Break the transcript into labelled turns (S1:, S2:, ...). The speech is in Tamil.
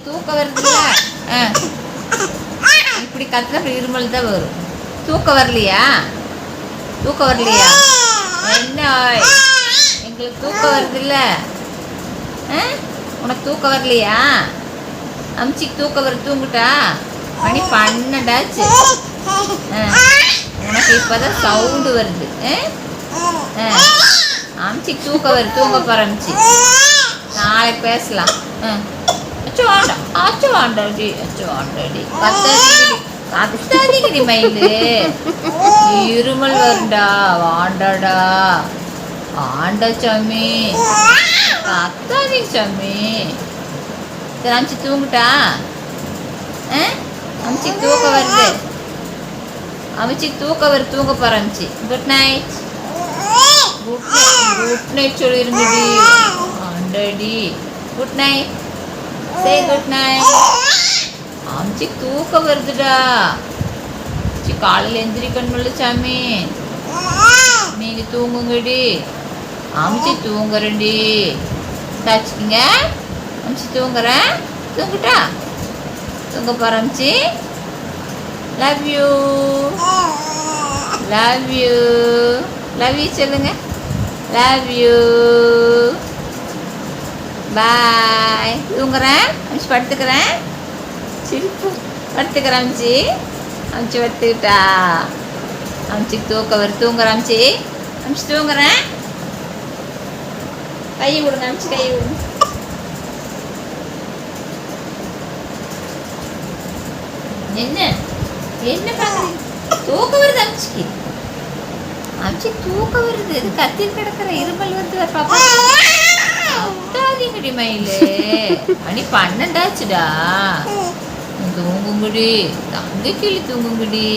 S1: தூக்கம் வருதுல்ல. இப்படி கத்துனா அப்படி இருமல் தான் வரும். தூக்கம் வரலையா? தூக்கம் வரலையா? என்ன எங்களுக்கு தூக்கம் வருதுல்ல. உனக்கு தூக்கம் வரலையா? அம்ச்சிக்கு தூக்கம் வர தூங்குட்டா. மணி 12 ஆச்சு. உனக்கு இப்போதான் சவுண்டு வருது. அம்ச்சிக்கு தூக்கம் வருது. தூங்க போகிற அம்ச்சி. நாளைக்கு பேசலாம். அச்சு வேண்டாம். அச்சு வேண்டாடி. அச்சு வேண்டாடி. கத்தாதீங்கடி மயிலு. இருமல் வருண்டா. வாண்டாடா. ஆண்டா சாமி. கத்தாதீங்க சாமி. சரி அம்ச்சி தூங்குட்டா. அம்ச்சிக்கு தூக்கம் வருது. அம்ச்சிக்கு தூக்கம் வருது. தூங்க போகிற அம்ச்சி. Good night. குட் நைட் சொல்லிருங்கடி. ஆண்டடி. Good night. Say good night. அம்ச்சிக்கு தூக்கம் வருதுடா. காலையில் எந்திரிக்கணும்ல சாமி. நீங்கள் தூங்குங்கடி. அம்ச்சி தூங்குறேன்டி. தாச்சுக்கிங்க. அம்ச்சி தூங்குறேன். தூங்குட்டா. தூங்க போகிற அம்ச்சி. Love you. Love you. Love you சொல்லுங்க. Love you. பாய். தூங்குறேன். அம்ச்சி படுத்துக்கிறேன். சிரிப்பு. படுத்துக்கிறேன் அம்ச்சி. அம்ச்சி படுத்துக்கிட்டா. அம்ச்சிக்கு தூக்கம் வருது. தூங்குறேன் அம்ச்சி. அம்ச்சி தூங்குறேன். கை விடுங்க அம்ச்சி. கை விடுங்க. என்ன என்ன பார்க்குறீங்க? தூக்கம் வருது அம்ச்சிக்கு. அம்ச்சிக்கு தூக்கம் வருது. இது கத்திட்டு கிடக்குற. இருமல் வருது பாப்பா. கத்தாதீங்கடி மயிலு. மணி 12 ஆச்சுடா. தூங்குங்கடி. தங்க கிளி தூங்குங்கடி.